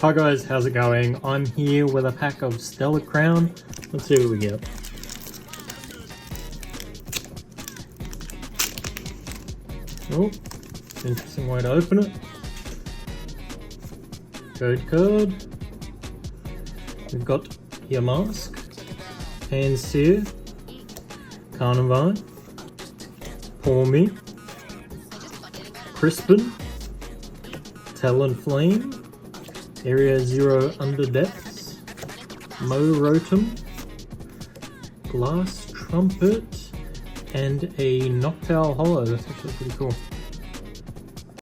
Hi guys, how's it going? I'm here with a pack of Stellar Crown. Let's see what we get. Oh, interesting way to open it. Code card. We've got Yamask, Pansear, Carnivine, Pawmi, Crispin, Talonflame, Area Zero Underdepths, Rotom, Glass Trumpet, and a Noctowl Hollow. That's actually pretty cool.